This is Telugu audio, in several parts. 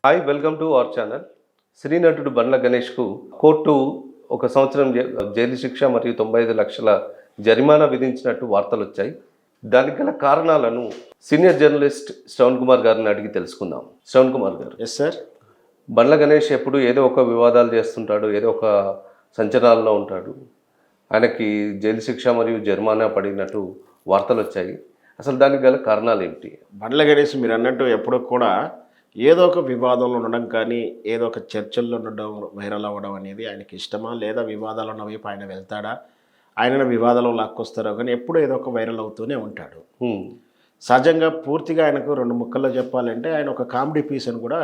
Hi, welcome to our channel. సినీ నటుడు బండ్ల గణేష్కు కోర్టు 1 సంవత్సరం జైలు శిక్ష మరియు 95 లక్షల జరిమానా విధించినట్టు వార్తలు వచ్చాయి. దానికి గల కారణాలను సీనియర్ జర్నలిస్ట్ శ్రవణ్ కుమార్ గారిని అడిగి తెలుసుకుందాం. శ్రవణ్ కుమార్ గారు. Yes sir. బండ్ల గణేష్ ఎప్పుడు ఏదో ఒక వివాదాలు చేస్తుంటాడు, ఏదో ఒక సంచలనాల్లో ఉంటాడు. ఆయనకి జైలు శిక్ష మరియు జరిమానా పడినట్టు వార్తలు వచ్చాయి. అసలు దానికి గల కారణాలు ఏమిటి? బండ్ల గణేష్ మీరు అన్నట్టు ఎప్పుడు కూడా ఏదో ఒక వివాదంలో ఉండడం కానీ ఏదో ఒక చర్చల్లో ఉండడం, వైరల్ అవ్వడం అనేది ఆయనకి ఇష్టమా, లేదా వివాదాలు ఉన్న వైపు ఆయన వెళ్తాడా, ఆయన వివాదాలు లాక్కొస్తారో కానీ ఎప్పుడు ఏదో ఒక వైరల్ అవుతూనే ఉంటాడు. సహజంగా పూర్తిగా ఆయనకు 2 ముక్కల్లో చెప్పాలంటే ఆయన ఒక కామెడీ పీస్ అని కూడా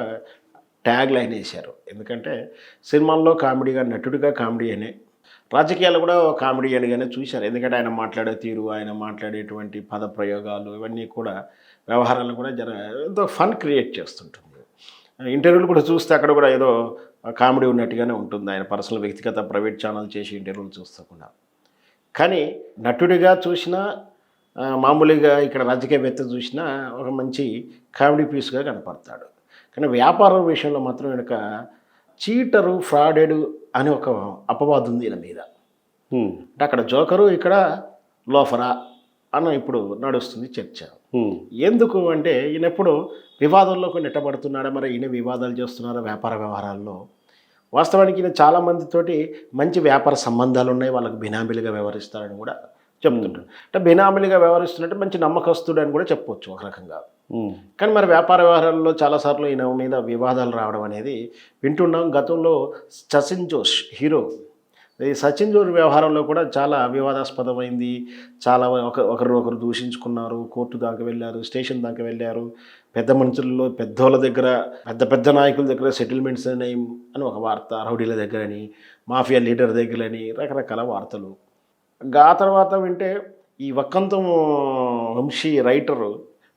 ట్యాగ్ లైన్ వేశారు. ఎందుకంటే సినిమాల్లో కామెడీగా, నటుడిగా కామెడీ అనే, రాజకీయాలు కూడా కామెడీ అనిగానే చూశారు. ఎందుకంటే ఆయన మాట్లాడే తీరు, ఆయన మాట్లాడేటువంటి పద ప్రయోగాలు, ఇవన్నీ కూడా వ్యవహారాలు కూడా ఎంతో ఫన్ క్రియేట్ చేస్తుంటుంది. ఇంటర్వ్యూలు కూడా చూస్తే అక్కడ కూడా ఏదో కామెడీ ఉన్నట్టుగానే ఉంటుంది. ఆయన పర్సనల్ వ్యక్తిగత ప్రైవేట్ ఛానల్ చేసి ఇంటర్వ్యూలు చూస్తకుండా. కానీ నటుడిగా చూసినా, మామూలుగా ఇక్కడ రాజకీయవేత్త చూసినా ఒక మంచి కామెడీ పీస్గా కనపడతాడు. కానీ వ్యాపారం విషయంలో మాత్రం వెనుక చీటరు, ఫ్రాడెడు అని ఒక అపవాదు ఉంది ఈయన మీద. అంటే అక్కడ జోకరు, ఇక్కడ లోఫరా అన్న ఇప్పుడు నడుస్తుంది చర్చ. ఎందుకు అంటే ఈయన ఎప్పుడు వివాదంలోకి నెట్టబడుతున్నాడా, మరి ఈయన వివాదాలు చేస్తున్నారా వ్యాపార వ్యవహారాల్లో? వాస్తవానికి ఈయన చాలామందితోటి మంచి వ్యాపార సంబంధాలు ఉన్నాయి, వాళ్ళకు బినామీలుగా వ్యవహరిస్తారని కూడా చెప్తుంటాడు. అంటే బినామీలుగా వ్యవహరిస్తున్నట్టు మంచి నమ్మకస్తుడు అని కూడా చెప్పవచ్చు ఒక రకంగా. కానీ మరి వ్యాపార వ్యవహారాల్లో చాలాసార్లు ఈయన మీద వివాదాలు రావడం అనేది వింటున్నాం. గతంలో సచిన్ జోష్ హీరో, ఈ సచిన్ జోష్ వ్యవహారంలో కూడా చాలా వివాదాస్పదమైంది. చాలా ఒకరు దూషించుకున్నారు, కోర్టు దాకా వెళ్ళారు, స్టేషన్ దాకా వెళ్ళారు. పెద్ద మనుషుల్లో, పెద్దోళ్ళ దగ్గర, పెద్ద నాయకుల దగ్గర సెటిల్మెంట్స్ అని ఒక వార్త, రౌడీల దగ్గరని, మాఫియా లీడర్ దగ్గరని రకరకాల వార్తలు. ఆ తర్వాత వింటే ఈ వక్కంతం వంశీ రైటరు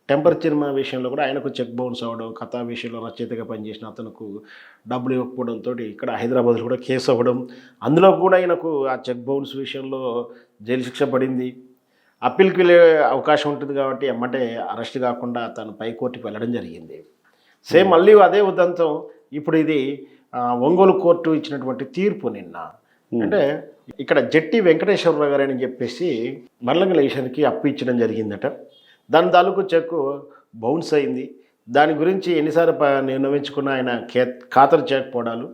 టెంపర్ సినిమా విషయంలో కూడా ఆయనకు చెక్ బౌన్స్ అవ్వడం, కథా విషయంలో రచయితగా పనిచేసిన అతనుకు డబ్బులు ఇవ్వకపోవడంతో ఇక్కడ హైదరాబాద్లో కూడా కేసు అవ్వడం, అందులో కూడా ఆయనకు ఆ చెక్ బౌన్స్ విషయంలో జైలు శిక్ష పడింది. అప్పీల్కి వెళ్ళే అవకాశం ఉంటుంది కాబట్టి ఎమ్మటే అరెస్ట్ కాకుండా తను పైకోర్టుకి వెళ్ళడం జరిగింది. సేమ్ మళ్ళీ అదే ఉదంతం ఇప్పుడు ఇది ఒంగోలు కోర్టు ఇచ్చినటువంటి తీర్పు నిన్న. అంటే ఇక్కడ జట్టి వెంకటేశ్వరరావు గారు అని చెప్పేసి బండ్ల గణేష్కి అప్పు ఇచ్చడం జరిగిందట. దాని తాలూకు చెక్కు బౌన్స్ అయింది. దాని గురించి ఎన్నిసార్లు నిర్ణయించుకున్న ఆయన ఖాతరు చేయకపోవడాలు,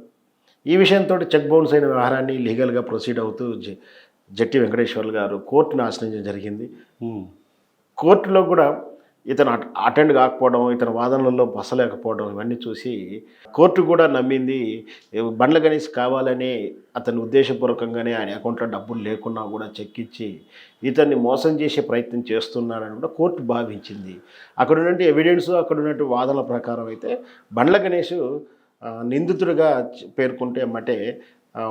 ఈ విషయంతో చెక్ బౌన్స్ అయిన వ్యవహారాన్ని లీగల్గా ప్రొసీడ్ అవుతూ జట్టి వెంకటేశ్వర్లు గారు కోర్టును ఆశ్రయించడం జరిగింది. కోర్టులో కూడా ఇతను అటెండ్ కాకపోవడం, ఇతని వాదనలలో బసలేకపోవడం, ఇవన్నీ చూసి కోర్టు కూడా నమ్మింది బండ్ల గణేష్ కావాలని అతని ఉద్దేశపూర్వకంగానే ఆయన అకౌంట్లో డబ్బులు లేకున్నా కూడా చెక్ ఇచ్చి ఇతన్ని మోసం చేసే ప్రయత్నం చేస్తున్నాడని కూడా కోర్టు భావించింది. అక్కడ ఉన్నటువంటి ఎవిడెన్స్, అక్కడ ఉన్నటువంటి వాదనల ప్రకారం అయితే బండ్ల గణేష్ నిందితుడిగా పేర్కొంటే అమ్మటే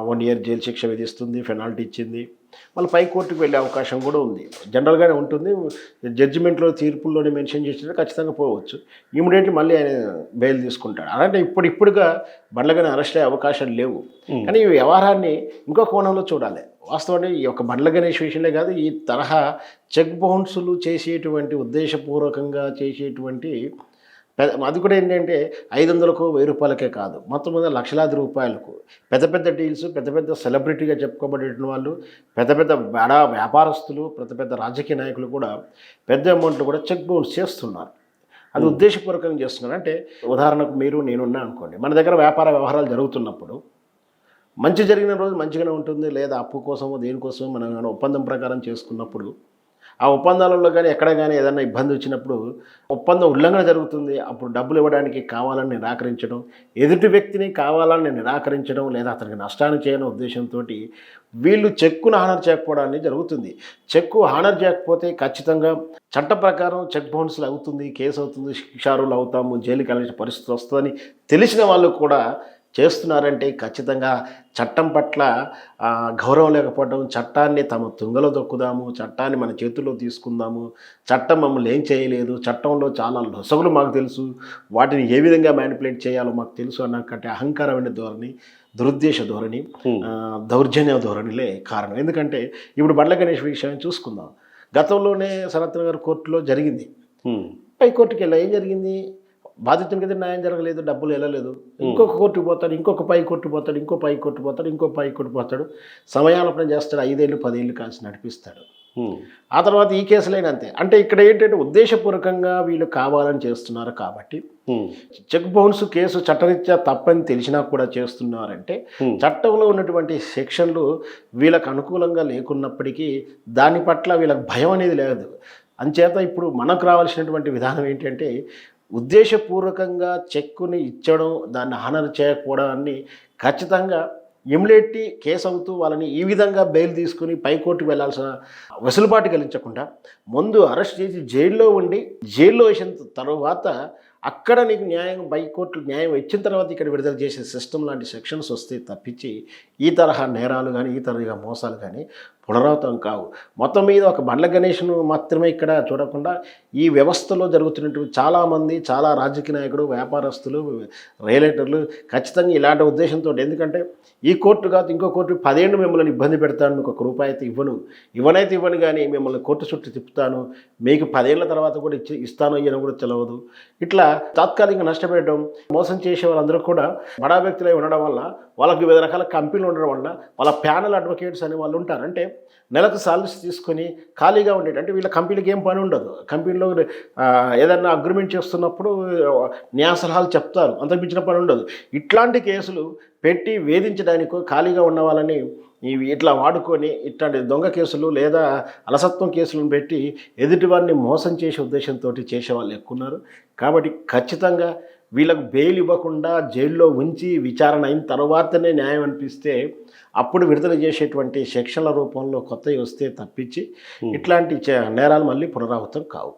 1 ఇయర్ జైలు శిక్ష విధిస్తుంది, పెనాల్టీ ఇచ్చింది. మళ్ళీ పై కోర్టుకు వెళ్ళే అవకాశం కూడా ఉంది. జనరల్గానే ఉంటుంది, జడ్జిమెంట్లో తీర్పుల్లోనే మెన్షన్ చేసినా ఖచ్చితంగా పోవచ్చు. ఇమీడియట్లీ మళ్ళీ ఆయన బెయిల్ తీసుకుంటాడు. అలాంటి ఇప్పుడుగా బండ్లగానే అరెస్ట్ అయ్యే అవకాశాలు లేవు. కానీ ఈ వ్యవహారాన్ని ఇంకో కోణంలో చూడాలి. వాస్తవానికి ఈ యొక్క బండ్ల గణేష్ విషయంలో కాదు, ఈ తరహా చెక్ బౌన్సులు చేసేటువంటి, ఉద్దేశపూర్వకంగా చేసేటువంటి అది కూడా ఏంటంటే 500కు 1000 రూపాయలకే కాదు, మొత్తం మీద లక్షలాది రూపాయలకు పెద్ద డీల్స్, పెద్ద సెలబ్రిటీగా చెప్పుకోబడే వాళ్ళు, పెద్ద బడా వ్యాపారస్తులు, పెద్ద రాజకీయ నాయకులు కూడా పెద్ద అమౌంట్లు కూడా చెక్ బౌన్స్ చేస్తున్నారు. అది ఉద్దేశపూర్వకంగా చేస్తున్నారు. అంటే ఉదాహరణకు మీరు నేనున్నా అనుకోండి, మన దగ్గర వ్యాపార వ్యవహారాలు జరుగుతున్నప్పుడు మంచి జరిగిన రోజు మంచిగానే ఉంటుంది, లేదా అప్పు కోసమో దేనికోసమో మనం ఒప్పందం ప్రకారం చేసుకున్నప్పుడు ఆ ఒప్పందాలలో కానీ ఎక్కడ కానీ ఏదైనా ఇబ్బంది వచ్చినప్పుడు ఒప్పందం ఉల్లంఘన జరుగుతుంది. అప్పుడు డబ్బులు ఇవ్వడానికి కావాలని నిరాకరించడం, ఎదుటి వ్యక్తిని కావాలని నిరాకరించడం, లేదా అతనికి నష్టాన్ని చేయని ఉద్దేశంతో వీళ్ళు చెక్కును హానర్ చేయకపోవడాన్ని జరుగుతుంది. చెక్కు హానర్ చేయకపోతే ఖచ్చితంగా చట్ట ప్రకారం చెక్ బౌన్స్లు అవుతుంది, కేసు అవుతుంది, శిక్షార్హులు అవుతాము, జైలుకి వెళ్ళిన పరిస్థితి వస్తుందని తెలిసిన వాళ్ళు కూడా చేస్తున్నారంటే ఖచ్చితంగా చట్టం పట్ల గౌరవం లేకపోవడం, చట్టాన్ని తమ తుంగలో దొక్కుదాము, చట్టాన్ని మన చేతుల్లో తీసుకుందాము, చట్టం మమ్మల్ని ఏం చేయలేదు, చట్టంలో చాలా లొసగులు మాకు తెలుసు, వాటిని ఏ విధంగా మ్యానిపులేట్ చేయాలో మాకు తెలుసు అన్నకంటే అహంకారమైన ధోరణి, దురుద్దేశ ధోరణి, దౌర్జన్య ధోరణిలే కారణం. ఎందుకంటే ఇప్పుడు బండ్ల గణేష్ విషయం చూసుకుందాం. గతంలోనే సనత్న గారి కోర్టులో జరిగింది, హైకోర్టుకి వెళ్ళి ఏం జరిగింది, బాధితుని కింద న్యాయం జరగలేదు, డబ్బులు వెళ్ళలేదు, ఇంకొక కోర్టుకు పోతాడు, ఇంకొక పై కోర్టు పోతాడు, ఇంకో పై కోర్టు పోతాడు, ఇంకో పై కోర్టు పోతాడు, సమయాలపన చేస్తాడు, 5 ఏళ్ళు 10 ఏళ్ళు కాల్సి నడిపిస్తాడు. ఆ తర్వాత ఈ కేసులైన అంతే. అంటే ఇక్కడ ఏంటంటే ఉద్దేశపూర్వకంగా వీళ్ళు కావాలని చేస్తున్నారు కాబట్టి చెక్ బౌన్స్ కేసు చట్టరీత్యా తప్పని తెలిసినా కూడా చేస్తున్నారంటే చట్టంలో ఉన్నటువంటి సెక్షన్లు వీళ్ళకు అనుకూలంగా లేకున్నప్పటికీ దాని పట్ల వీళ్ళకి భయం అనేది లేదు. అంచేత ఇప్పుడు మనకు రావాల్సినటువంటి విధానం ఏంటంటే ఉద్దేశపూర్వకంగా చెక్కుని ఇచ్చడం, దాన్ని హానర్ చేయకపోవడాన్ని ఖచ్చితంగా ఇమిడియట్లీ కేసు అవుతూ వాళ్ళని ఈ విధంగా బెయిల్ తీసుకుని పైకోర్టుకు వెళ్లాల్సిన వెసులుబాటు కలిగించకుండా ముందు అరెస్ట్ చేసి జైల్లో ఉండి జైల్లో వేసిన తర్వాత అక్కడ నీకు న్యాయం హైకోర్టు న్యాయం ఇచ్చిన తర్వాత ఇక్కడ విడుదల చేసే సిస్టమ్ లాంటి సెక్షన్స్ వస్తే తప్పించి ఈ తరహా నేరాలు కానీ ఈ తరహా మోసాలు కానీ పునరావృతం కావు. మొత్తం మీద ఒక బండ్ల గణేష్ను మాత్రమే ఇక్కడ చూడకుండా ఈ వ్యవస్థలో జరుగుతున్నటువంటి చాలామంది చాలా రాజకీయ నాయకులు, వ్యాపారస్తులు, రియలేటర్లు ఖచ్చితంగా ఇలాంటి ఉద్దేశంతో, ఎందుకంటే ఈ కోర్టు కాదు ఇంకో కోర్టు 10 ఏళ్ళు మిమ్మల్ని ఇబ్బంది పెడతాను, మీకు 1 రూపాయి అయితే ఇవ్వను కానీ మిమ్మల్ని కోర్టు చుట్టూ తిప్పుతాను, మీకు 10 ఏళ్ళ తర్వాత కూడా ఇస్తాను ఇవ్వను కూడా తెలియదు, ఇట్లా తాత్కాలికంగా నష్టపెట్టడం, మోసం చేసే వాళ్ళందరూ కూడా బడా వ్యక్తులై ఉండడం వల్ల వాళ్ళకి వివిధ రకాల కంపెనీలు ఉండడం వల్ల వాళ్ళ ప్యానల్ అడ్వకేట్స్ అనే వాళ్ళు ఉంటారు. అంటే నెలకు సాలరీస్ తీసుకొని ఖాళీగా ఉండేది, అంటే వీళ్ళ కంపెనీకి ఏం పని ఉండదు, కంపెనీలో ఏదన్నా అగ్రిమెంట్ చేస్తున్నప్పుడు న్యాయ సలహాలు చెప్తారు, అంతకు మించిన పని ఉండదు. ఇట్లాంటి కేసులు పెట్టి వేధించడానికో ఖాళీగా ఉన్న వాళ్ళని ఇవి ఇట్లా వాడుకొని ఇట్లాంటి దొంగ కేసులు లేదా అలసత్వం కేసులను పెట్టి ఎదుటివారిని మోసం చేసే ఉద్దేశంతో చేసేవాళ్ళు ఎక్కువ ఉన్నారు. కాబట్టి ఖచ్చితంగా వీళ్ళకు బెయిల్ ఇవ్వకుండా జైల్లో ఉంచి విచారణ అయిన తర్వాతనే న్యాయం అనిపిస్తే అప్పుడు విడుదల చేసేటువంటి సెక్షన్ల రూపంలో కొత్తవి వస్తే తప్పించి ఇట్లాంటి నేరాలు మళ్ళీ పునరావృతం కావు.